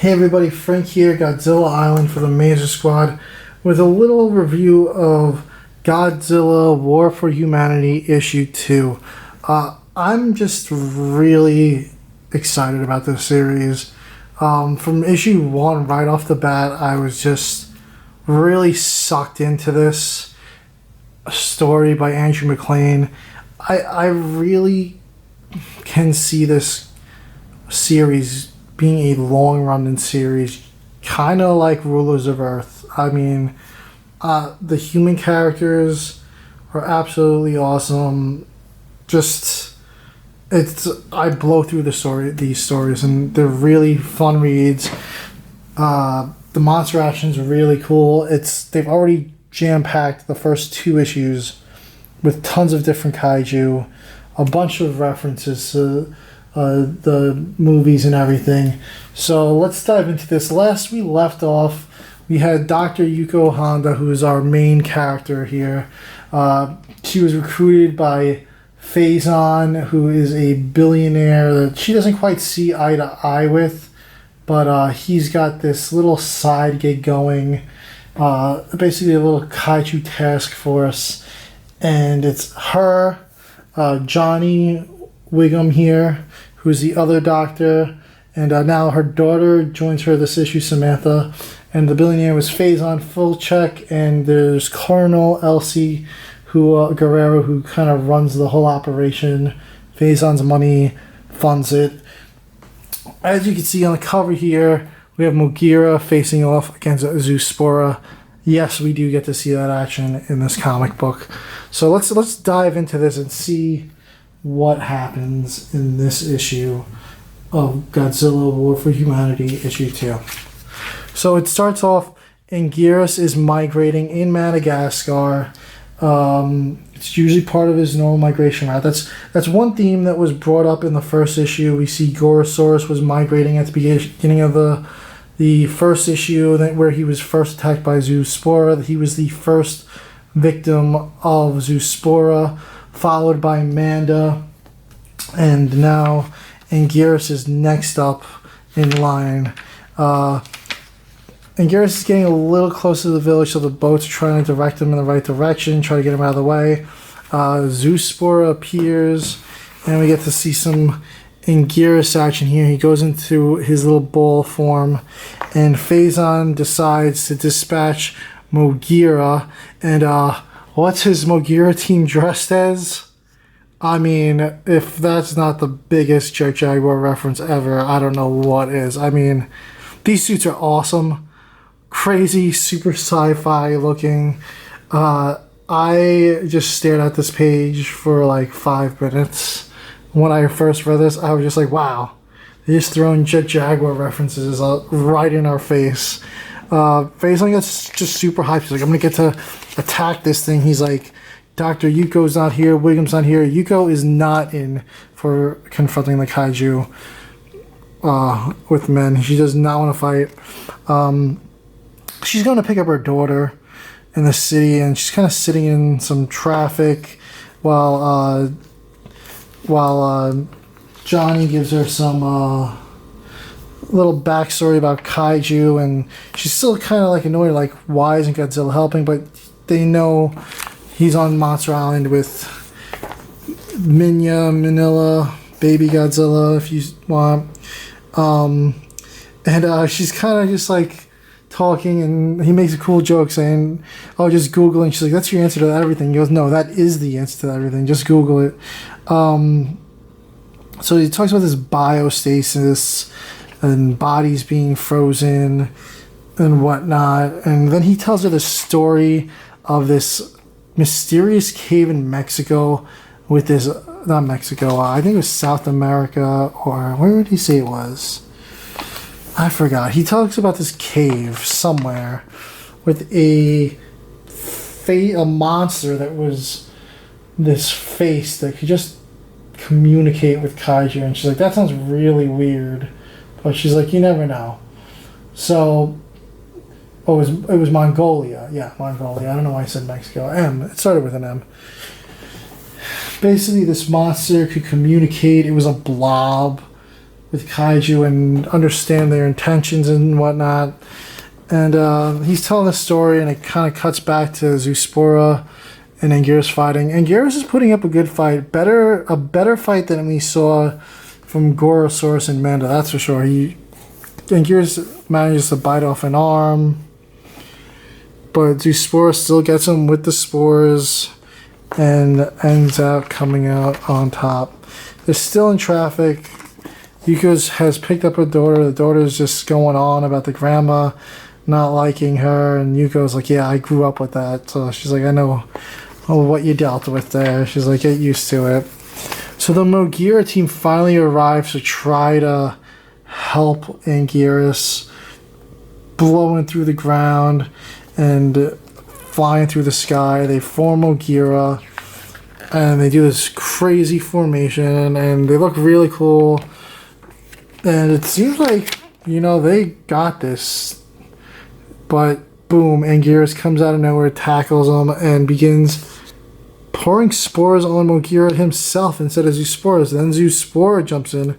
Hey everybody, Frank here, Godzilla Island for the Major Squad, with a little review of Godzilla War for Humanity Issue 2. I'm just really excited about this series. From Issue 1, right off the bat, I was just really sucked into this story by Andrew Maclean. I really can see this series being a long-running series, kind of like Rulers of Earth. I mean, the human characters are absolutely awesome. I blow through these stories, and they're really fun reads. The monster action's really cool. They've already jam-packed the first 2 issues with tons of different kaiju, a bunch of references to the movies and everything. So let's dive into this. Last we left off, we had Dr. Yuko Honda, who is our main character here. She was recruited by Faison, who is a billionaire that she doesn't quite see eye to eye with, but he's got this little side gig going, basically a little kaiju task force, and it's her, Johnny Wiggum here, who's the other doctor, and now her daughter joins her this issue, Samantha, and the billionaire was Faison Fulchek, and there's Colonel Elsie Guerrero, who kind of runs the whole operation. Faison's money funds it. As you can see on the cover here, we have Mogira facing off against Zoospora. Yes, we do get to see that action in this comic book. So let's dive into this and see what happens in this issue of Godzilla War for Humanity issue 2. So it starts off, Anguirus is migrating in Madagascar. It's usually part of his normal migration route. That's one theme that was brought up in the first issue. We see Gorosaurus was migrating at the beginning of the first issue, where he was first attacked by Zoospora. He was the first victim of Zoospora, followed by Manda, and now Anguirus is next up in line. Anguirus is getting a little closer to the village, so the boats are trying to direct him in the right direction, try to get him out of the way. Zoospora appears, and we get to see some Anguirus action here. He goes into his little ball form, and Faison decides to dispatch Mogira, and what's his Mogira team dressed as? I mean, if that's not the biggest Jet Jaguar reference ever, I don't know what is. I mean, these suits are awesome. Crazy, super sci-fi looking. I just stared at this page for like 5 minutes. When I first read this, I was just like, wow. They're just throwing Jet Jaguar references right in our face. Faison gets just super hyped. He's like, I'm going to get to attack this thing. He's like, Dr. Yuko's not here. Wiggum's not here. Yuko is not in for confronting the kaiju with men. She does not want to fight. She's going to pick up her daughter in the city, and she's kind of sitting in some traffic while Johnny gives her some little backstory about kaiju, and she's still kind of like annoyed, like, why isn't Godzilla helping? But they know he's on Monster Island with Manila, Baby Godzilla, if you want. And she's kind of just like talking, and he makes a cool joke saying, oh, just Google it. And she's like, that's your answer to everything. He goes, no, that is the answer to everything. Just Google it. So he talks about this biostasis and bodies being frozen and whatnot. And then he tells her the story of this mysterious cave in Mexico with this, not Mexico, I think it was South America, or where would he say it was? I forgot. He talks about this cave somewhere with a monster that was this face that could just communicate with kaiju, and she's like, that sounds really weird, but she's like, you never know. So it was Mongolia. Yeah, Mongolia. I don't know why I said Mexico. It started with an M. Basically, this monster could communicate. It was a blob. with kaiju and understand their intentions and whatnot. And he's telling the story, and it kind of cuts back to Zoospora and Anguirus fighting. Anguirus is putting up a good fight, a better fight than we saw from Gorosaurus and Manda, that's for sure. Anguirus manages to bite off an arm, but Zoospora still gets him with the spores and ends up coming out on top. They're still in traffic. Yuko has picked up her daughter. The daughter's just going on about the grandma not liking her, and Yuko's like, yeah, I grew up with that. So she's like, I know what you dealt with there. She's like, get used to it. So the Mogira team finally arrives to try to help Anguirus, blowing through the ground and flying through the sky. They form Mogira, and they do this crazy formation, and they look really cool. And it seems like, they got this. But boom, Anguirus comes out of nowhere, tackles him, and begins pouring spores on Mogira himself instead of Zoospora. Then Zoospora jumps in,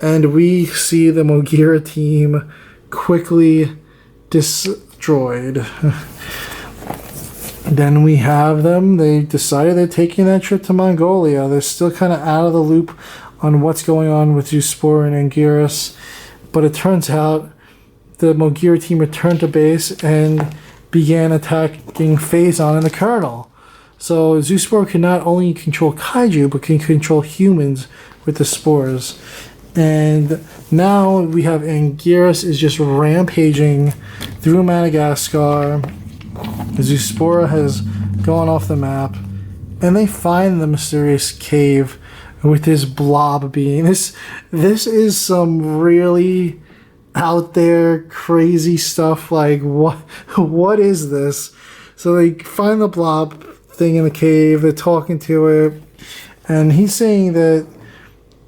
and we see the Mogira team quickly destroyed. Then we have them. They decided they're taking that trip to Mongolia. They're still kind of out of the loop on what's going on with Zoospora and Anguirus. But it turns out the Mogira team returned to base and began attacking Phazon and the Colonel. So Zoospora can not only control kaiju, but can control humans with the spores. And now we have Anguirus is just rampaging through Madagascar. Zoospora has gone off the map, and they find the mysterious cave with this blob being. This is some really out there crazy stuff. Like, what is this? So they find the blob thing in the cave. They're talking to it, and he's saying that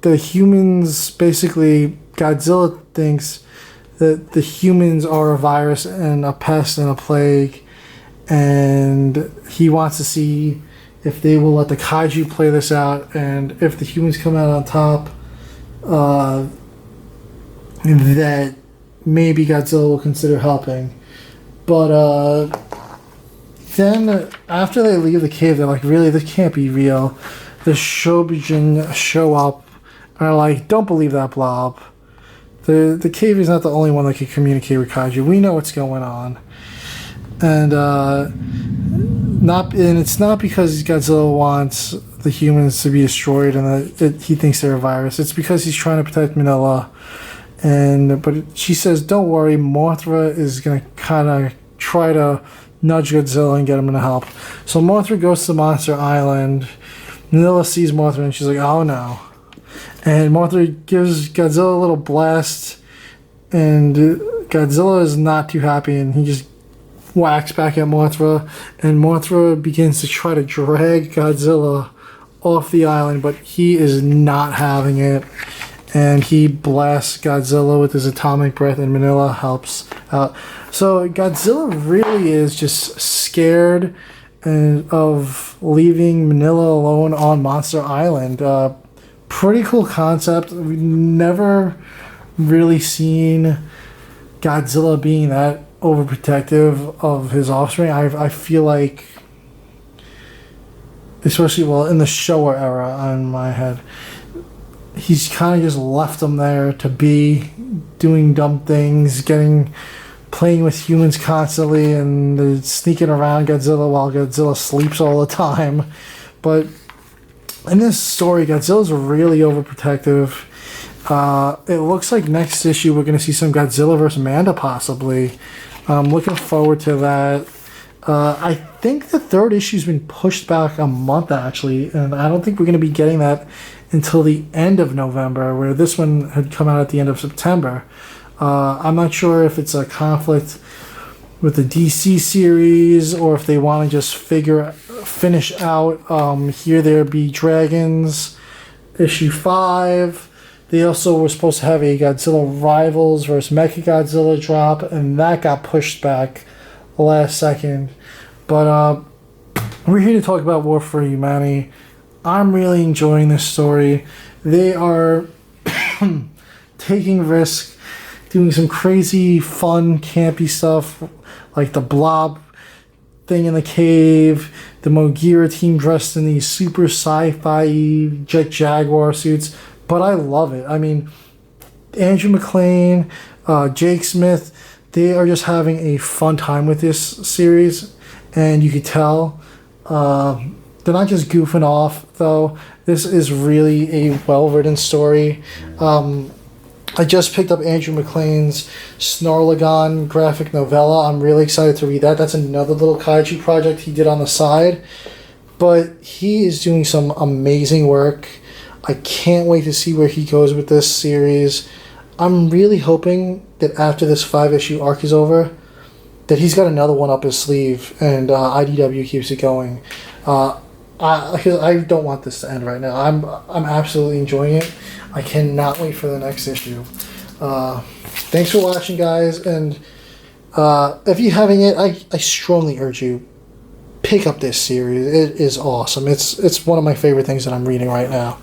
the humans, basically Godzilla thinks that the humans are a virus and a pest and a plague, and he wants to see if they will let the kaiju play this out, and if the humans come out on top, that maybe Godzilla will consider helping. But then after they leave the cave, they're like, really, this can't be real. The Shobijin show up and are like, don't believe that blob. The cave is not the only one that can communicate with kaiju. We know what's going on. And it's not because Godzilla wants the humans to be destroyed and that he thinks they're a virus. It's because he's trying to protect Manila. But she says, don't worry, Mothra is going to kind of try to nudge Godzilla and get him to help. So Mothra goes to Monster Island. Manila sees Mothra and she's like, oh no. And Mothra gives Godzilla a little blast, and Godzilla is not too happy, and he just whacks back at Mothra, and Mothra begins to try to drag Godzilla off the island, but he is not having it, and he blasts Godzilla with his atomic breath, and Manila helps out. So Godzilla really is just scared of leaving Manila alone on Monster Island. Pretty cool concept. We've never really seen Godzilla being that overprotective of his offspring. I feel like, especially in the Showa era on my head, he's kind of just left them there to be doing dumb things, playing with humans constantly, and they're sneaking around Godzilla while Godzilla sleeps all the time. But in this story, Godzilla's really overprotective. It looks like next issue we're going to see some Godzilla vs. Manda possibly. I'm looking forward to that. I think the third issue's been pushed back a month actually, and I don't think we're going to be getting that until the end of November, where this one had come out at the end of September. I'm not sure if it's a conflict with the DC series or if they want to just finish out Here There Be Dragons issue 5. They also were supposed to have a Godzilla Rivals versus Mechagodzilla drop, and that got pushed back last second. But we're here to talk about War for Humanity. I'm really enjoying this story. They are taking risks, doing some crazy, fun, campy stuff, like the Blob thing in the cave, the Mogira team dressed in these super sci-fi Jet Jaguar suits. But I love it. I mean, Andrew Maclean, Jake Smith, they are just having a fun time with this series, and you could tell they're not just goofing off, though. This is really a well-written story. I just picked up Andrew Maclean's Snarlagon graphic novella. I'm really excited to read that. That's another little kaiju project he did on the side. But he is doing some amazing work. I can't wait to see where he goes with this series. I'm really hoping that after this 5-issue arc is over, that he's got another one up his sleeve and IDW keeps it going. I don't want this to end right now. I'm absolutely enjoying it. I cannot wait for the next issue. Thanks for watching, guys, and if you haven't yet, I strongly urge you, pick up this series. It is awesome. It's one of my favorite things that I'm reading right now.